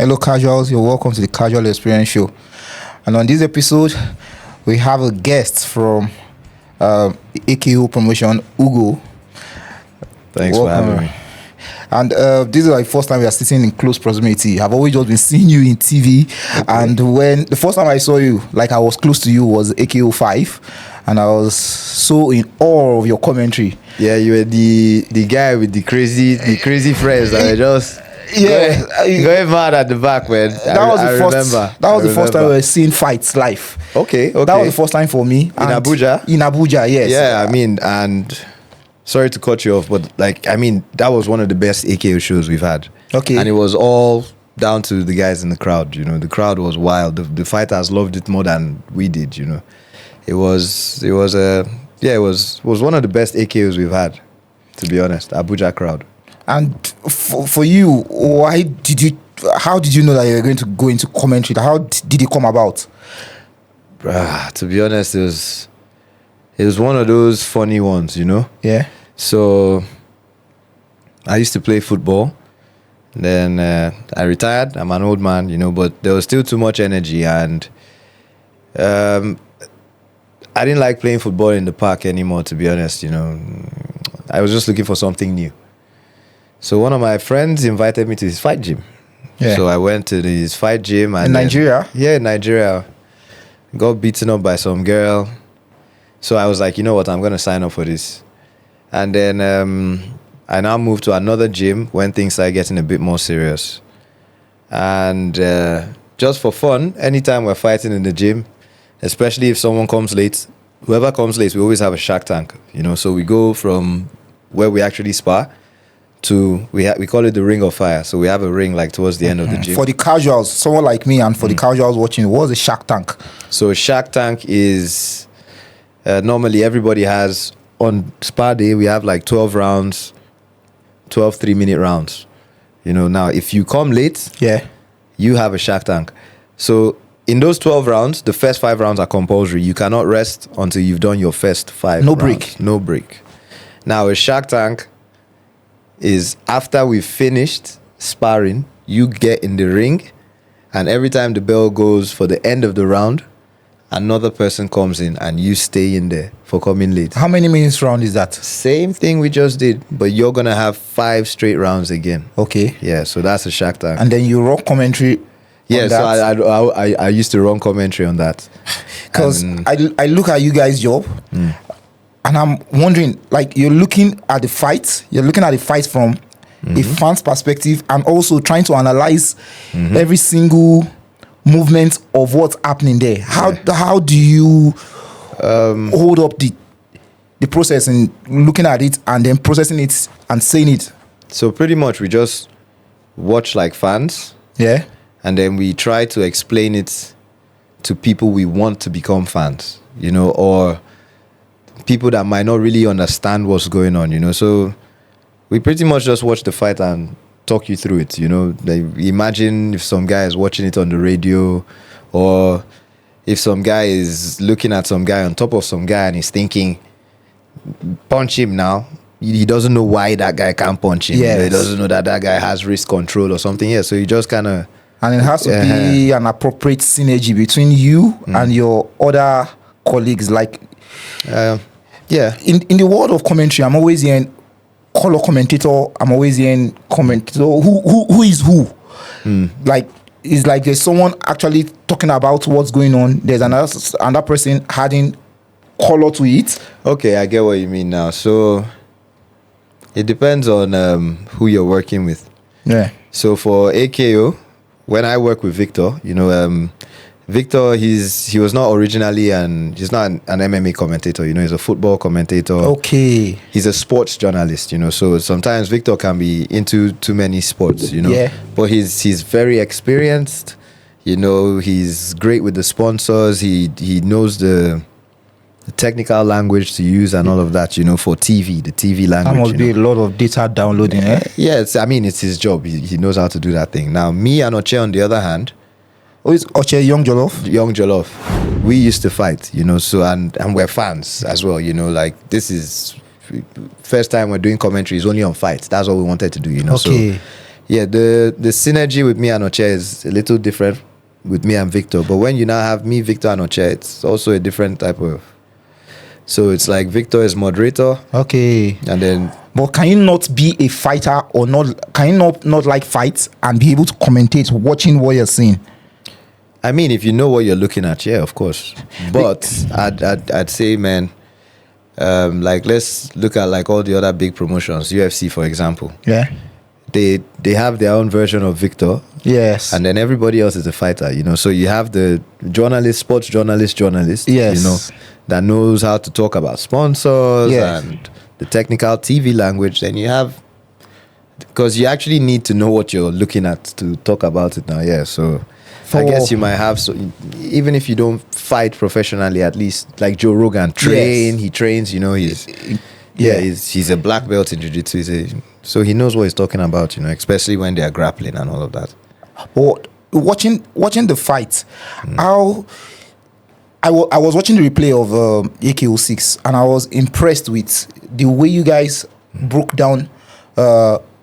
Hello casuals, you're welcome to the Casual Experience Show. And on this episode, we have a guest from AKO Promotion, Ugo. Thanks for having me. And this is like first time we are sitting in close proximity. I've always just been seeing you in TV. Okay. And when the first time I saw you, like I was close to you, was AKO 5. And I was so in awe of your commentary. Yeah, you were the guy with the crazy friends that were just going mad at the back, man. That was the first time we were seeing fights live. Okay. That was the first time for me. In Abuja? In Abuja, yes. Yeah, I mean, and sorry to cut you off, but that was one of the best AKO shows we've had. Okay. And it was all down to the guys in the crowd, you know. The crowd was wild. The fighters loved it more than we did, you know. It was one of the best AKOs we've had, to be honest. Abuja crowd. And for you, how did you know that you were going to go into commentary? How did it come about? To be honest, it was one of those funny ones, you know? Yeah. So I used to play football. Then I retired. I'm an old man, you know, but there was still too much energy, and I didn't like playing football in the park anymore, to be honest, you know. I was just looking for something new. So one of my friends invited me to his fight gym. Yeah. So I went to his fight gym. And in Nigeria? Yeah, in Nigeria. Got beaten up by some girl. So I was like, you know what, I'm going to sign up for this. And then I now moved to another gym when things started getting a bit more serious. And just for fun, anytime we're fighting in the gym, especially if someone comes late, whoever comes late, we always have a shark tank, you know. So we go from where we actually spar to, we call it the ring of fire. So we have a ring like towards the end of the gym. For the casuals, someone like me, and for the casuals watching, what's a shark tank? So a shark tank is, normally everybody has, on spar day, we have like 12 rounds, 12 3-minute rounds. You know, now if you come late, you have a shark tank. So in those 12 rounds, the first 5 rounds are compulsory. You cannot rest until you've done your first 5 rounds. Break. No break. Now, a shark tank is after we've finished sparring, you get in the ring, and every time the bell goes for the end of the round, another person comes in and you stay in there for coming late. How many minutes round is that? Same thing we just did, but you're going to have 5 straight rounds again. Okay. Yeah, so that's a shark tank. And then you rock commentary. Yeah, so I used to run commentary on that. Because I look at you guys' job, and I'm wondering, like, you're looking at the fight from a fan's perspective, and also trying to analyze every single movement of what's happening there. How do you hold up the process in looking at it and then processing it and saying it? So pretty much we just watch like fans. Yeah. And then we try to explain it to people we want to become fans, you know, or people that might not really understand what's going on, you know. So we pretty much just watch the fight and talk you through it, you know. Like, imagine if some guy is watching it on the radio, or if some guy is looking at some guy on top of some guy and he's thinking, punch him now. He doesn't know why that guy can't punch him. Yes. He doesn't know that guy has wrist control or something. Yeah, so you just kind of... And it has to be an appropriate synergy between you and your other colleagues. Like, in the world of commentary, I'm always hearing color commentator. I'm always hearing commentator. Who is who? Like, it's like there's someone actually talking about what's going on. There's another person adding color to it. Okay, I get what you mean now. So it depends on who you're working with. Yeah. So for AKO, when I work with Victor, you know, Victor, he was not originally he's not an MMA commentator, you know, he's a football commentator. Okay. He's a sports journalist, you know, so sometimes Victor can be into too many sports, you know. Yeah. But he's very experienced, you know, he's great with the sponsors, he knows the technical language to use and all of that, you know, for TV, the TV language. That must be a lot of data downloading, Yeah, it's his job. He knows how to do that thing. Now, me and Oche, on the other hand... Oh, is Oche Young Jollof? Young Jollof. We used to fight, you know, so, and we're fans as well, you know, like, this is... First time we're doing commentary is only on fights. That's what we wanted to do, you know. Okay. So Yeah, the synergy with me and Oche is a little different with me and Victor. But when you now have me, Victor, and Oche, it's also a different type of. So it's like Victor is moderator. Okay. And then. But can you not be a fighter or not? Can you not like fight and be able to commentate watching what you're seeing? I mean, if you know what you're looking at, yeah, of course. But I'd say, man, like let's look at like all the other big promotions, UFC, for example. Yeah. They have their own version of Victor. Yes. And then everybody else is a fighter, you know. So you have the journalist, sports journalist, yes, you know, that knows how to talk about sponsors and the technical TV language. Then you have, because you actually need to know what you're looking at to talk about it now. Yeah. So I guess you might have, so even if you don't fight professionally, at least like Joe Rogan he trains, you know, he's a black belt in jiu-jitsu. So he knows what he's talking about, you know, especially when they are grappling and all of that. But watching the fight, how I was watching the replay of AK06 and I was impressed with the way you guys broke down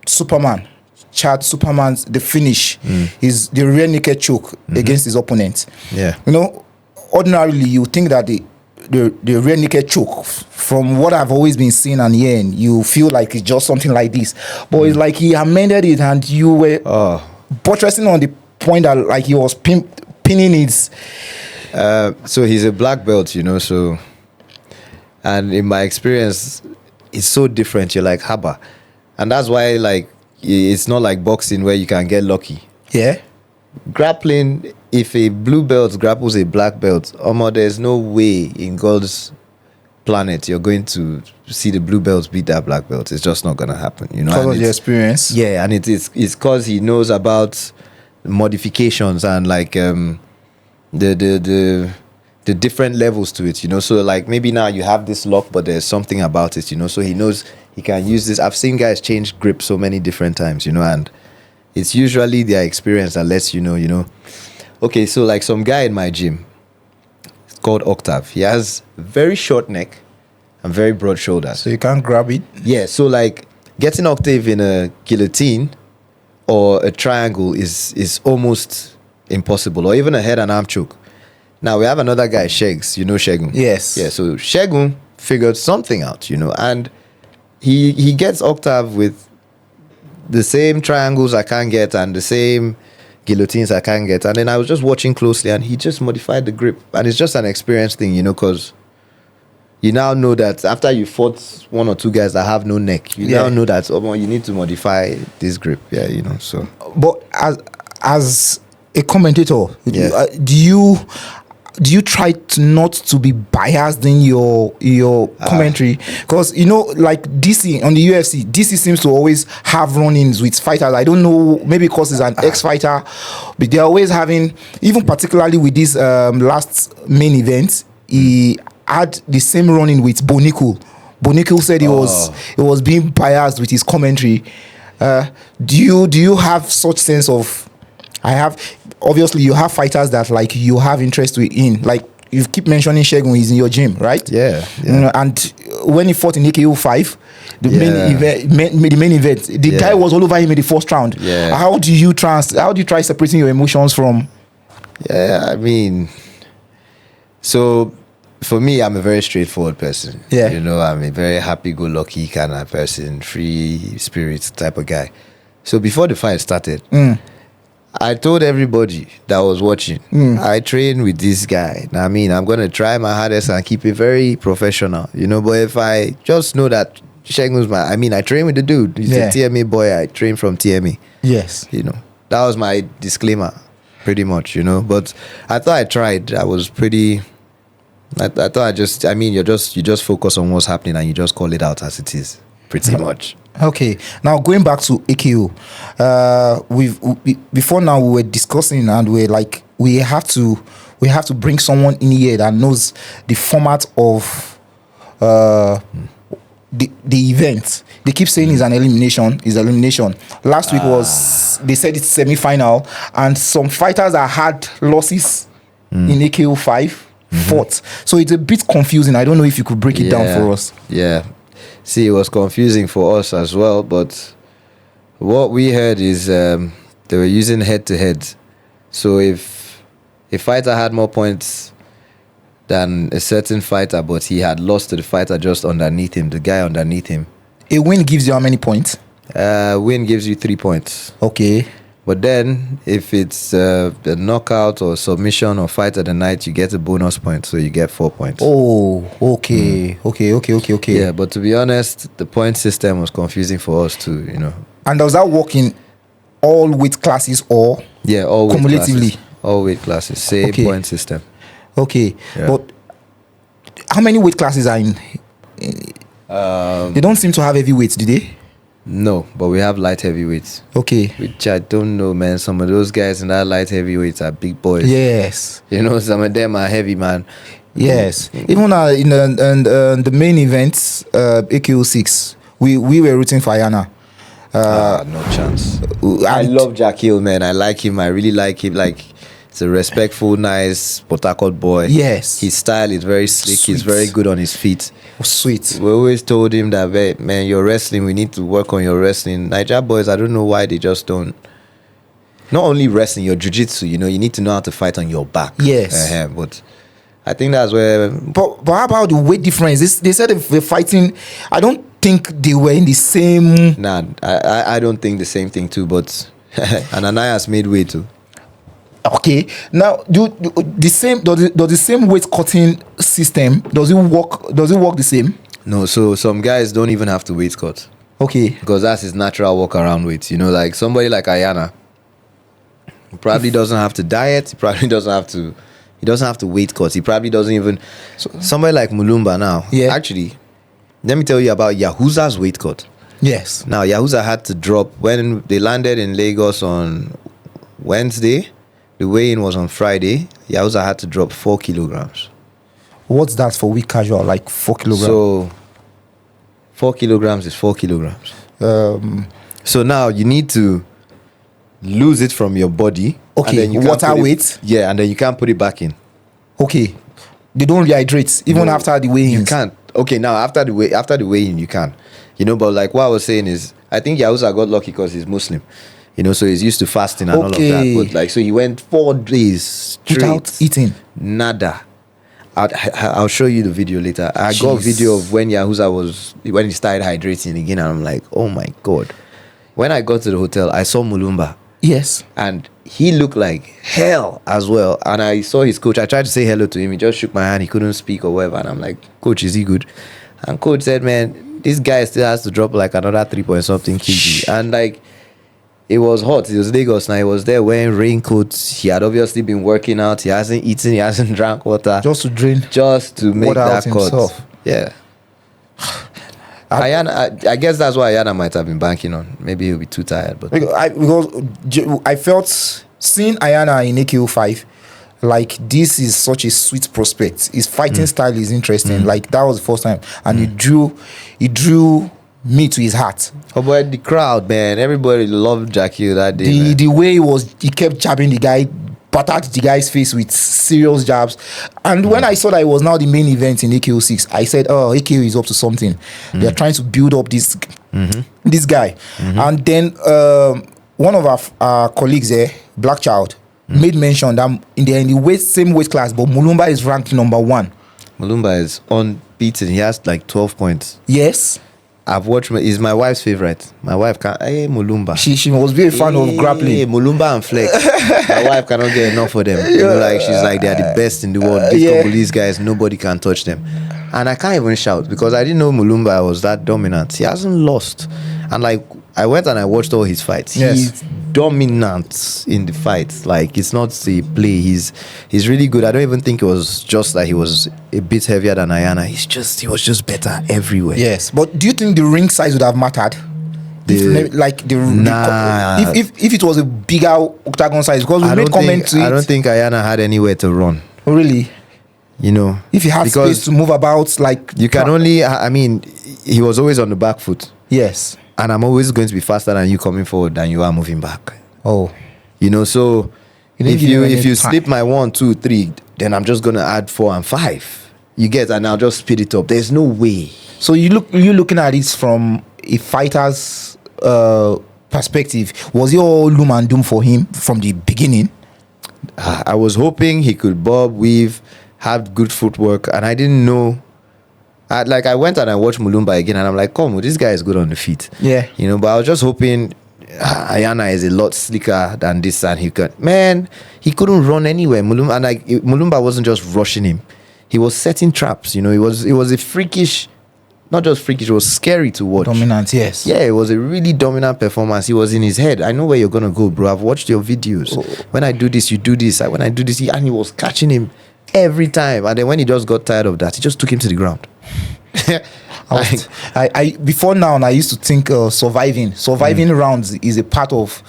Superman's the finish, is the rear naked choke against his opponent. Yeah, you know, ordinarily you think that the rear naked choke, from what I've always been seeing and hearing, you feel like it's just something like this, but it's like he amended it and you were buttressing on the point that like he was pinning his. So he's a black belt, you know. So, and in my experience, it's so different. You're like haba, and that's why like it's not like boxing where you can get lucky. Yeah. Grappling, if a blue belt grapples a black belt, there's no way in God's planet you're going to see the blue belt beat that black belt. It's just not gonna happen, you know. Because of the experience. Yeah, and it's because he knows about modifications and like the different levels to it, you know. So like maybe now you have this lock, but there's something about it, you know. So he knows he can use this. I've seen guys change grip so many different times, you know, and it's usually their experience that lets you know. Okay, so like some guy in my gym, it's called Octave. He has very short neck and very broad shoulders. So you can't grab it? Yeah, so like getting Octave in a guillotine or a triangle is almost impossible, or even a head and arm choke. Now we have another guy, Shegs, you know Shegun? Yes. Yeah, so Shegun figured something out, you know, and he gets Octave with the same triangles I can't get and the same guillotines I can't get. And then I was just watching closely and he just modified the grip. And it's just an experience thing, you know, because you now know that after you fought one or two guys that have no neck, you now know that you need to modify this grip. Yeah, you know, so. But as a commentator, do you try to not to be biased in your commentary? Because you know, like DC on the UFC, DC seems to always have run-ins with fighters. I don't know, maybe because he's an ex-fighter, but they're always having, even particularly with this last main event, he had the same run-in with Bonico. Bonico said he was being biased with his commentary. Do you have such sense of? Obviously you have fighters that like you have interest in, like you keep mentioning Shegun, he's in your gym, right? Yeah. You know, and when he fought in AKO 5, the main event, the guy was all over him in the first round. Yeah. How do you try separating your emotions from? Yeah, I mean, so for me, I'm a very straightforward person. Yeah. You know, I'm a very happy-go-lucky kind of person, free spirit type of guy. So before the fight started, I told everybody that was watching, I train with this guy. Now, I mean, I'm going to try my hardest and keep it very professional, you know. But if I just know that Shegun's I train with the dude. He's a TMA boy. I train from TMA. Yes. You know, that was my disclaimer, pretty much, you know. But I thought I tried. I was pretty... I thought you just focus on what's happening and you just call it out as it is, pretty much. Okay, now going back to AKO, before now we were discussing and we have to bring someone in here that knows the format of the event. They keep saying it's an elimination. Last week they said it's semi-final, and some fighters that had losses in AKO 5 fought. So it's a bit confusing. I don't know if you could break it down for us. Yeah. See, it was confusing for us as well, but What we heard is they were using head-to-head. So if a fighter had more points than a certain fighter, but he had lost to the fighter just underneath him, the guy underneath him. A win gives you how many points? Win gives you 3 points. Okay. But then, if it's a knockout or submission or fight of the night, you get a bonus point, so you get 4 points. Oh, okay. Okay. Yeah, but to be honest, the point system was confusing for us too, you know. And does that work in all weight classes or Yeah, all weight cumulatively? classes. All weight classes, same point system. Okay, Yeah. but how many weight classes are in? They don't seem to have heavyweights, do they? No, but we have light heavyweights. Okay. Which I don't know, man. Some of those guys in that light heavyweights are big boys. Yes. You know, some of them are heavy, man. Yes. Even in the main events, AKO 6, we were rooting for Ayana. No chance. I love Jack Hill, man. I like him. I really like him. Like, he's a respectful, nice Port Harcourt boy. Yes. His style is very slick. Sweet. He's very good on his feet. Sweet. We always told him that, "Hey, man, you're wrestling. We need to work on your wrestling." Nigeria boys, I don't know why they just don't. Not only wrestling, your jiu-jitsu, you know, you need to know how to fight on your back. Yes. But I think that's where... But how about the weight difference? They said if they're fighting, I don't think they were in the same... Nah, I don't think the same thing too, but Ananias made weight too. Okay, now does the same weight cutting system, does it work the same? No, so some guys don't even have to weight cut. Okay. Because that's his natural walk around weight. You know, like somebody like Ayana, he probably doesn't have to diet, he probably doesn't have to weight cut, he probably doesn't even... somebody like Mulumba now, yeah. Actually, let me tell you about Yahuza's weight cut. Yes. Now, Yahuza had to drop, when they landed in Lagos on Wednesday, the weigh-in was on Friday, Yahuza had to drop 4 kilograms. What's that for weak casual? Like 4 kilograms? So, 4 kilograms is 4 kilograms. So now you need to lose it from your body. Okay, and then you water weight? Yeah, and then you can't put it back in. Okay. They don't rehydrate even No, after the weigh-in. You can't. Okay, now after the weigh-in, you can. You know, but like what I was saying is, I think Yahuza got lucky because he's Muslim. You know, so he's used to fasting and all of that. But like, so he went 4 days straight without eating. Nada. I'll show you the video later. I got a video of when Yahuza when he started hydrating again, and I'm like, oh my god. When I got to the hotel, I saw Mulumba. Yes. And he looked like hell as well. And I saw his coach. I tried to say hello to him. He just shook my hand. He couldn't speak or whatever. And I'm like, coach, is he good? And coach said, man, this guy still has to drop like another 3-point-something kg. And like, it was hot. It was Lagos now. He was there wearing raincoats. He had obviously been working out. He hasn't eaten. He hasn't drank water. Just to drain. Just to make that cut. Himself. Yeah. Ayana, I guess that's why Ayana might have been banking on. Maybe he'll be too tired. But because I felt seeing Ayana in AKO 5, like this is such a sweet prospect. His fighting style is interesting. Like that was the first time, and he drew me to his heart. Oh boy, the crowd, man, everybody loved Jackie that day. The way he kept jabbing the guy, battered the guy's face with serious jabs. And when I saw that it was now the main event in AKO 6, I said, oh, AKO is up to something. They're trying to build up this guy. And then one of our colleagues there, Black Child, made mention that in the same weight class, but Mulumba is ranked number 1. Mulumba is unbeaten. He has like 12 points. Yes. I've watched. He's my wife's favorite. My wife can't. Hey, Mulumba. She must be a fan of grappling. Hey, Mulumba and Flex. My wife cannot get enough of them. You know, like she's like they're the best in the world. These Congolese guys, nobody can touch them. And I can't even shout because I didn't know Mulumba was that dominant. He hasn't lost. And like I went and I watched all his fights. Yes. He's dominant in the fights. Like it's not a play. He's really good. I don't even think it was just that he was a bit heavier than Ayana. He was just better everywhere. Yes, but do you think the ring size would have mattered? If it was a bigger octagon size, because we made comment to it. I don't think Ayana had anywhere to run. Oh, really? You know, if he had space to move about, like you can only. I mean, he was always on the back foot. Yes. And I'm always going to be faster than you coming forward than you are moving back. Oh. You know, so if you slip my 1, 2, 3, then I'm just gonna add 4 and 5. You get, and I'll just speed it up. There's no way. So you're looking at it from a fighter's perspective, was it all loom and doom for him from the beginning? I was hoping he could bob, weave, have good footwork, and I didn't know. I went and I watched Mulumba again, and I'm like, come on, this guy is good on the feet. Yeah. You know, but I was just hoping Ayana is a lot slicker than this, and he couldn't run anywhere. Mulumba wasn't just rushing him. He was setting traps, you know. It was a freakish, not just freakish, it was scary to watch. Dominant, yes. Yeah, it was a really dominant performance. He was in his head. I know where you're gonna go, bro. I've watched your videos. When I do this, you do this. When I do this, and he was catching him every time. And then when he just got tired of that, he just took him to the ground. I before now, I used to think surviving rounds is a part of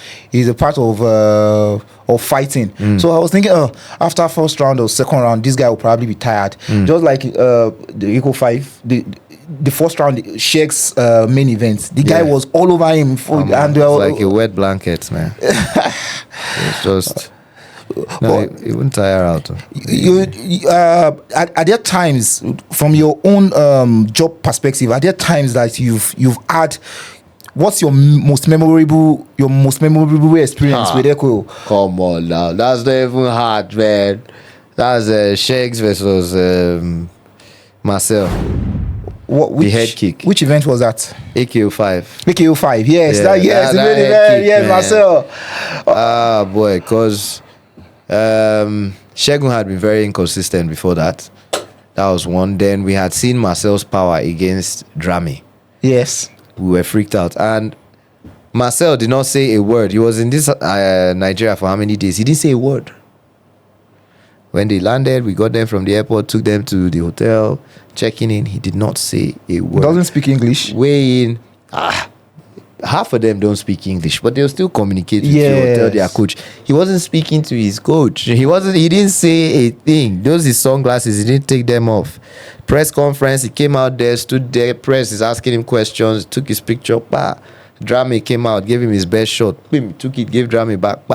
fighting. So I was thinking, after first round or second round, this guy will probably be tired. Just like the Eco 5, the first round, Sheikh's main event, the guy was all over him, and like a wet blanket, man. It's just. No, it wouldn't tire out. Are there times, from your own job perspective, are there times that you've had? What's your most memorable experience with Echo? Come on now, that's not even hard, man. That's Sheikhs versus Marcel. The head kick. Which event was that? AKO 5. AKO 5. Yes, that Marcel. Boy, because. Shegun had been very inconsistent before that. That was one. Then we had seen Marcel's power against Drami. Yes. We were freaked out. And Marcel did not say a word. He was in this Nigeria for how many days? He didn't say a word. When they landed, we got them from the airport, took them to the hotel, checking in. He did not say a word. Doesn't speak English. Way in. Half of them don't speak English, but they'll still communicate with you or tell their coach. He wasn't speaking to his coach. He didn't say a thing. Those his sunglasses, he didn't take them off. Press conference, he came out there, stood there, press is asking him questions, took his picture, Drami came out, gave him his best shot, took it, gave Drami back,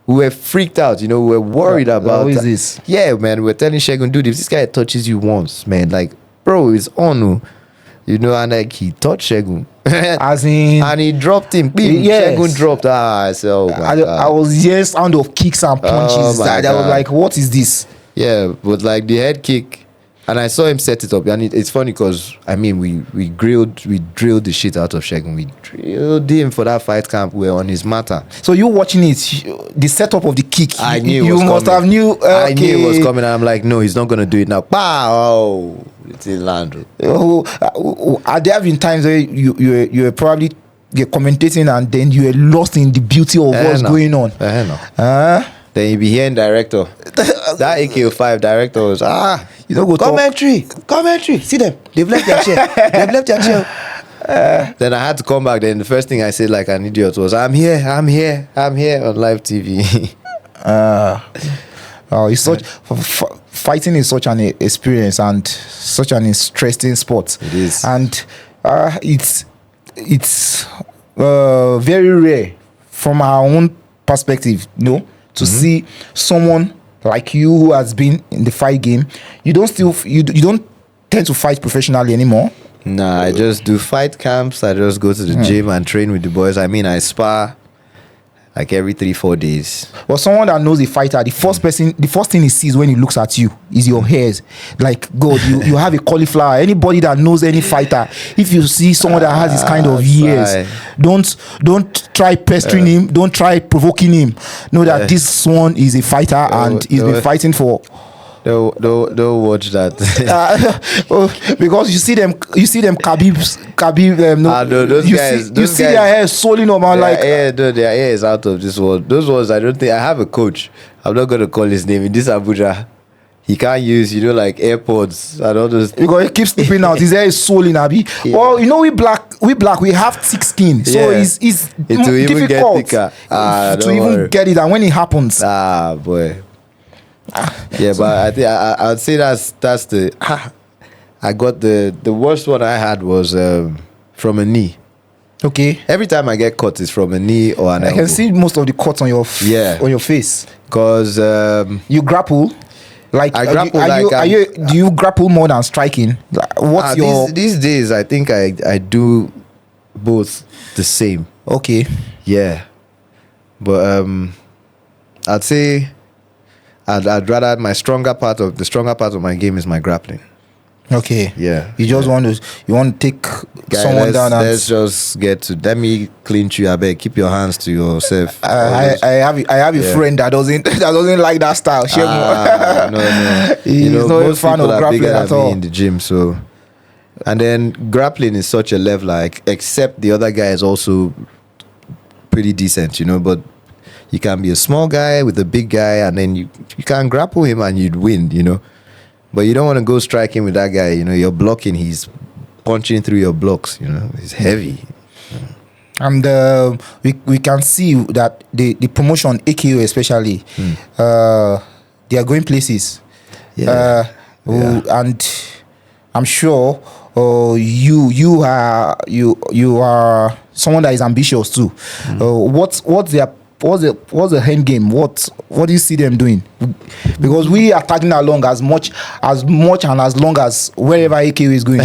We were freaked out, we were worried about how is this? Yeah, man, we were telling Shegun, dude, if this guy touches you once, man, like, bro, it's on. And like he touched Shegun. As in, and he dropped him. Yes. Shegun dropped. I said, oh my God. I was sound of kicks and punches. I was like, what is this? Yeah, but like the head kick, and I saw him set it up. And it's funny because we drilled the shit out of Shegun. We drilled him for that fight camp. We were on his matter. So you watching it, the setup of the kick. I knew you must have knew. I knew it was coming. And I'm like, no, he's not gonna do it now. Pow! It's in land. Are there been times where you were probably commentating and then you were lost in the beauty of what's going on? Then you be hearing director. That AKO 5 director was go commentary. See them. They've left their chair. Then I had to come back. Then the first thing I said like an idiot was, I'm here on live TV. Fighting is such an experience and such an interesting sport. It is, and it's very rare from our own perspective, to see someone like you who has been in the fight game. You don't tend to fight professionally anymore. Nah, I just do fight camps. I just go to the gym and train with the boys. I spar like every 3-4 days. Well, someone that knows a fighter, the first thing he sees when he looks at you is your hairs. Like, God, you have a cauliflower. Anybody that knows any fighter, if you see someone that has this kind of ears, don't try pestering him, don't try provoking him. Know that this one is a fighter and he's been fighting for. Don't watch that. Because you see them Khabib. Those guys. You see their hair swollen up. Their hair is out of this world. Those ones, I don't think. I have a coach. I'm not gonna call his name in this Abuja. He can't use, like AirPods and all those. Because he keeps slipping out. His hair is swollen, Abi. Yeah. Well, we black, we have thick skin, so it's difficult to even get it. And when it happens, boy. Yeah, but I think I'd say that's the. I got the worst one I had was from a knee. Okay. Every time I get cut, it's from a knee or an elbow. I can see most of the cuts on your face. Because you grapple. Like I grapple. Do you grapple more than striking? What's your these days? I think I do both the same. Okay. Yeah. But I'd say I'd rather the stronger part of my game is my grappling. Okay. Yeah. You just want to take Guy, someone down and let's just let me clinch you. I beg, keep your hands to yourself. I have a friend that doesn't like that style. No. He's not a fan of grappling at all in the gym. So, and then grappling is such a level, like, except the other guy is also pretty decent, but you can be a small guy with a big guy, and then you can grapple him and you'd win, But you don't want to go striking with that guy, you're blocking, he's punching through your blocks, he's heavy. And we can see that the promotion, AKO especially, they are going places. And I'm sure you are someone that is ambitious too. What's the end game? What do you see them doing? Because we are tagging along as much and as long as wherever AKO is going.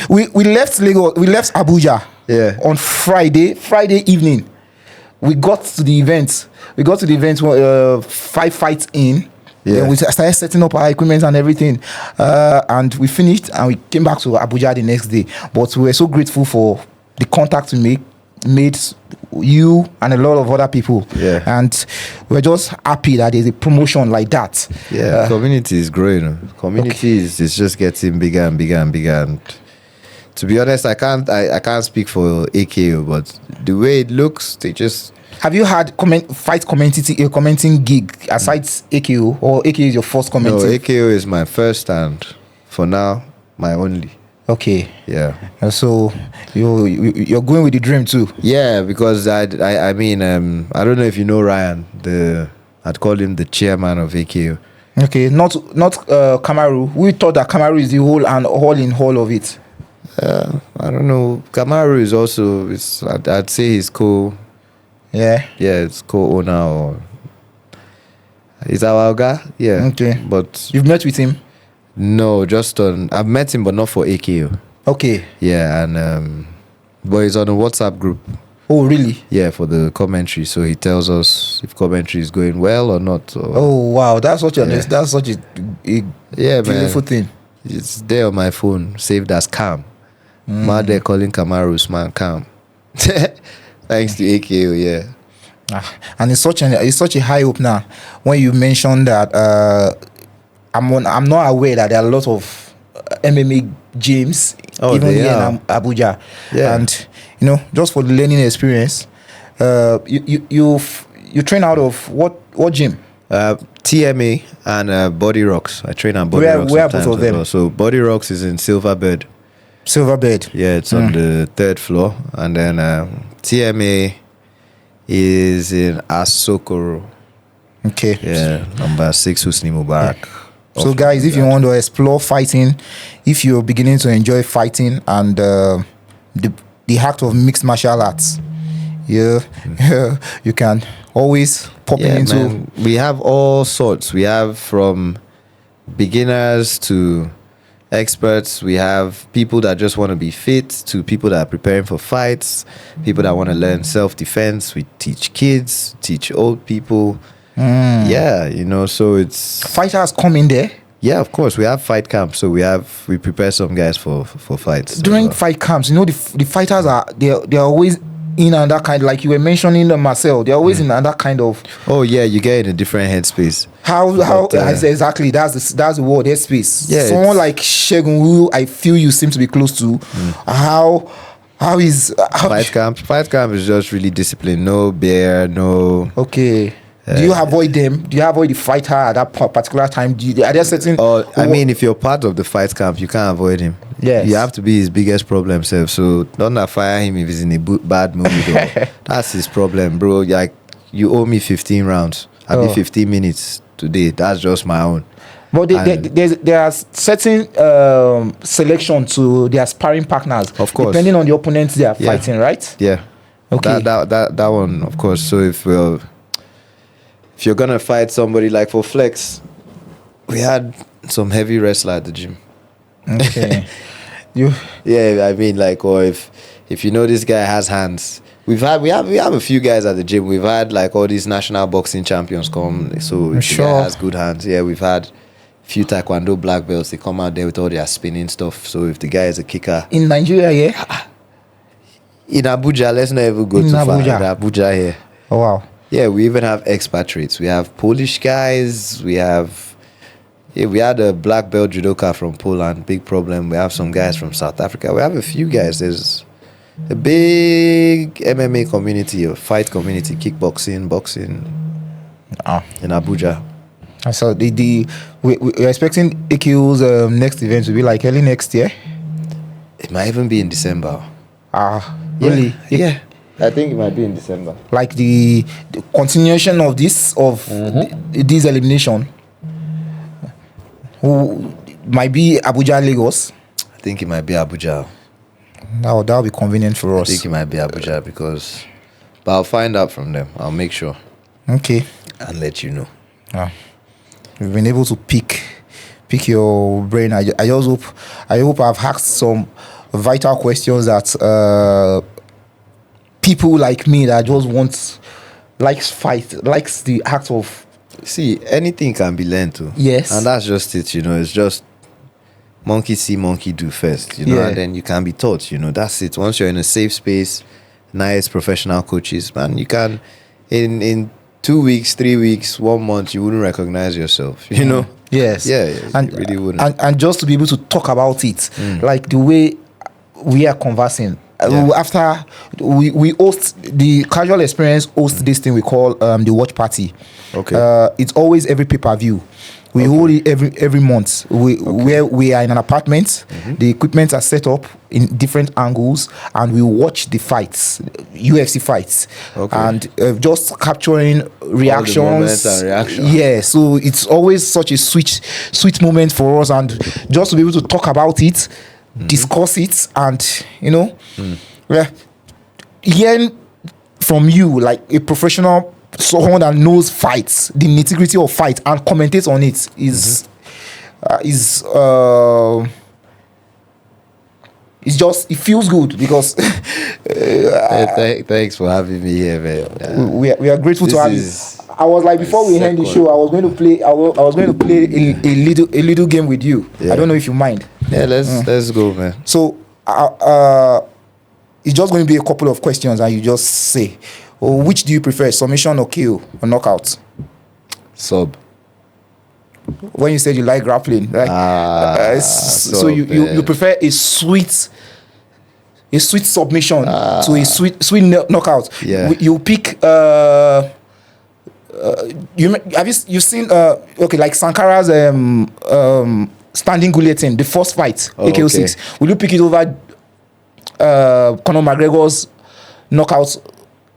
we left Lagos, we left Abuja on Friday evening. We got to the event. 5 fights in. Yeah. Then we started setting up our equipment and everything, and we finished and we came back to Abuja the next day. But we were so grateful for the contact we made you and a lot of other people. Yeah. And we're just happy that there's a promotion like that. Yeah, community is growing. Community is just getting bigger and bigger and bigger. And to be honest, I can't speak for AKO, but the way it looks, they just... Have you had commenting gig aside AKO, or AKO is your first commenting? No, AKO is my first and for now my only. Okay. Yeah. So you're going with the dream too? Yeah, because I mean I don't know if you know Ryan. I'd call him the chairman of AKO. Okay, not Kamaru. We thought that Kamaru is the whole and all of it. I don't know. Kamaru is also. I'd say he's co. Yeah. Yeah, it's co-owner or. Is our guy? Yeah. Okay. But you've met with him? No, just on. I've met him, but not for AKO. Okay. Yeah, and but he's on a WhatsApp group. Oh, really? Yeah, for the commentary. So he tells us if commentary is going well or not. Oh wow, that's such a beautiful thing. It's there on my phone, saved as Cam. They're calling Kamaru's man Cam. Thanks to AKO, yeah. And it's such a high hope now when you mentioned that. I'm not aware that there are a lot of MMA gyms even here in Abuja. Yeah. And just for the learning experience, you train out of what gym? TMA and Body Rocks. I train at Body Rocks. Where both of them? Well. So Body Rocks is in Silverbird. Yeah, it's on the 3rd floor, and then TMA is in Asokoro. Okay. Yeah, number 6 Husni Mubarak. Yeah. So guys, if you want to explore fighting, if you're beginning to enjoy fighting and the act of mixed martial arts, you can always pop into. Man. We have all sorts. We have from beginners to experts. We have people that just want to be fit to people that are preparing for fights, people that want to learn self-defense. We teach kids, teach old people. Yeah, so it's... Fighters come in there? Yeah, of course. We have fight camps, so we prepare some guys for fights. During fight camps, the fighters they're always in that kind, like you were mentioning Marcel, they're always in that kind of... Oh yeah, you get in a different headspace. How exactly, that's the word, headspace. Yeah, someone like Shegun, who I feel you seem to be close to, how is... Fight camp is just really discipline, no beer, no... Okay. Do you avoid them? Do you avoid the fighter at that particular time? Are there certain... I mean, if you're part of the fight camp, you can't avoid him. Yes. You have to be his biggest problem self. So don't fire him if he's in a bad mood. That's his problem, bro. Like, you owe me 15 rounds. I'll be 15 minutes today. That's just my own. But there are certain selection to their sparring partners. Of course. Depending on the opponents they are fighting, right? Yeah. Okay. That one, of course. So if you're gonna fight somebody like for flex, we had some heavy wrestler at the gym. Okay. Yeah, I mean, like, or if you know this guy has hands. We have a few guys at the gym. We've had like all these national boxing champions come. So if the guy has good hands, yeah, we've had few taekwondo black belts. They come out there with all their spinning stuff. So if the guy is a kicker in Nigeria, yeah, in Abuja, let's not even go too far. In Abuja here. Oh wow. Yeah, we even have expatriates. We have Polish guys. We had a black belt judoka from Poland. Big problem. We have some guys from South Africa. We have a few guys. There's a big MMA community, a fight community, kickboxing, boxing in Abuja. So we're expecting AQ's next event to be like early next year. It might even be in December. Really? Yeah. I think it might be in December. Like the continuation of this this elimination. Who might be Abuja, Lagos. I think it might be Abuja. That'll be convenient for us. I think it might be Abuja but I'll find out from them. I'll make sure. Okay. And let you know. We've been able to pick your brain. I hope I've asked some vital questions that people like me that just likes the act of. See, anything can be learned too. Yes. And that's just it, It's just monkey see, monkey do first, and then you can be taught, That's it. Once you're in a safe space, nice professional coaches, man, you can in 2 weeks, 3 weeks, 1 month, you wouldn't recognize yourself, Yes. Yeah, and you really wouldn't. And just to be able to talk about it, like the way we are conversing. After we host the casual experience, this thing we call the watch party. Okay. It's always every pay-per-view. We hold it every month. Where we are in an apartment. The equipment are set up in different angles, and we watch the fights, UFC fights, and just capturing reactions. All the moments and reactions. Yeah, so it's always such a sweet moment for us, and just to be able to talk about it, discuss it, and hearing from you like a professional, someone that knows fights, the nitty-gritty of fight, and commentates on it it feels good because thanks for having me here, man. We are grateful to have you. I was like, before we end the show, I was going to play a little game with you. I don't know if you mind. Yeah, let's go, man. So it's just going to be a couple of questions, and you just say, which do you prefer, submission or KO or knockout? Sub. When you said you like grappling, like, so you prefer a sweet submission to a sweet knockout. Yeah. You pick you've seen like Sankara's standing guillotine, the first fight, AKO 6. Will you pick it over Conor McGregor's knockout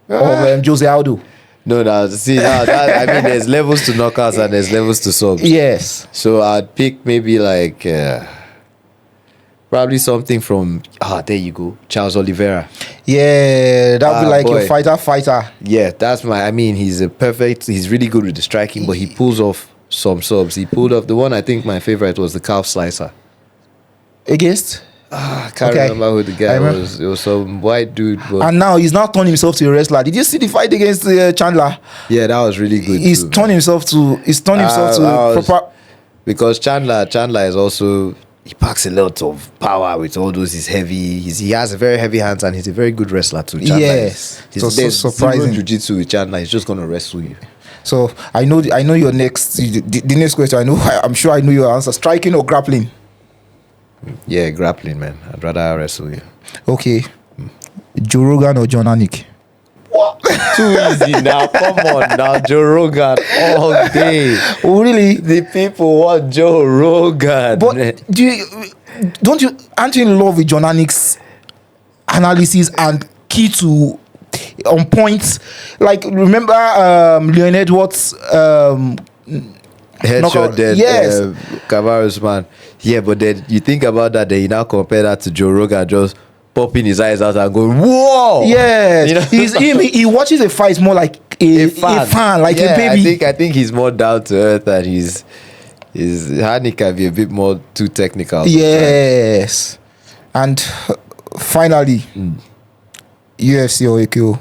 of Jose Aldo? No, I mean, there's levels to knockouts and there's levels to subs. Yes. So I'd pick maybe like probably something from there you go, Charles Oliveira. Yeah, that'd be like your fighter. Yeah, he's really good with the striking, but he pulls off some subs. He pulled off the one, I think my favorite was the calf slicer. Against? I can't remember who the guy was. It was some white dude. But and now he's now turned himself to a wrestler. Did you see the fight against Chandler? Yeah, that was really good. He's turned himself to proper. Because Chandler is also, he packs a lot of power with all those. He's heavy. He has a very heavy hands, and he's a very good wrestler too. Chandler yes, so surprising. Jiu-jitsu with Chandler. He's just gonna wrestle you. So I know your next. The next question. I'm sure I know your answer. Striking or grappling? Yeah, grappling, man. I'd rather wrestle you. Okay. Joe Rogan or John Anik? What? Too easy now. Come on now, Joe Rogan all day. Oh, really? The people want Joe Rogan. But aren't you in love with John Anik's analysis and key to on points? Like, remember Leon Edwards' headshot dead. Yes. Cavaro's man. Yeah, but then you think about that, then you now compare that to Joe Rogan just popping his eyes out and going, whoa! Yes. He watches a fight more like a fan, like a baby. I think he's more down to earth, and his Hani can be a bit more too technical. Yes. And finally, UFC or AKO?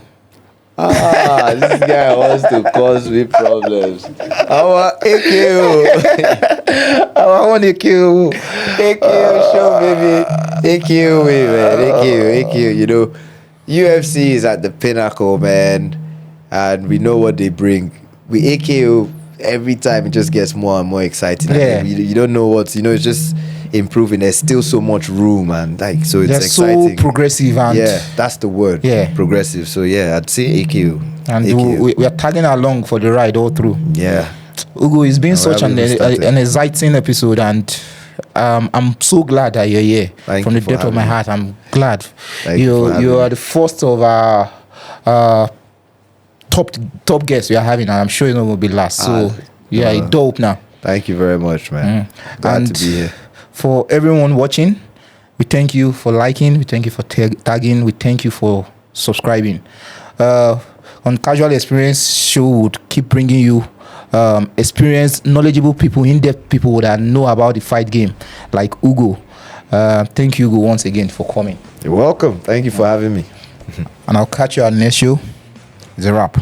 This guy wants to cause me problems. Our AKO. I want AKO. AKO show, baby. AKO, man. AKO. You know, UFC is at the pinnacle, man. And we know what they bring. We AKO every time, it just gets more and more exciting. Yeah. You don't know what, it's just improving. There's still so much room, and like, so it's They're exciting. so progressive, and yeah, that's the word. Yeah. Progressive. So yeah, I'd say AKO. and AKO. we are tagging along for the ride all through. Yeah. Ugo, it's been And such we haven't even an exciting episode, and I'm so glad that you're here. Thank From you the for depth of my having me. heart, I'm glad. Thank you for having You me. are the first of our top guests we are having, and I'm sure it's not going to be last. So you're dope now. Thank you very much, man. Glad And to be here. for everyone watching, we thank you for liking, we thank you for tagging, we thank you for subscribing. On Casual Experience Show, would keep bringing you experienced, knowledgeable people, in-depth people that know about the fight game, like Ugo. Thank you, Ugo, once again for coming. You're welcome. Thank you for having me. And I'll catch you on the next show. It's a wrap.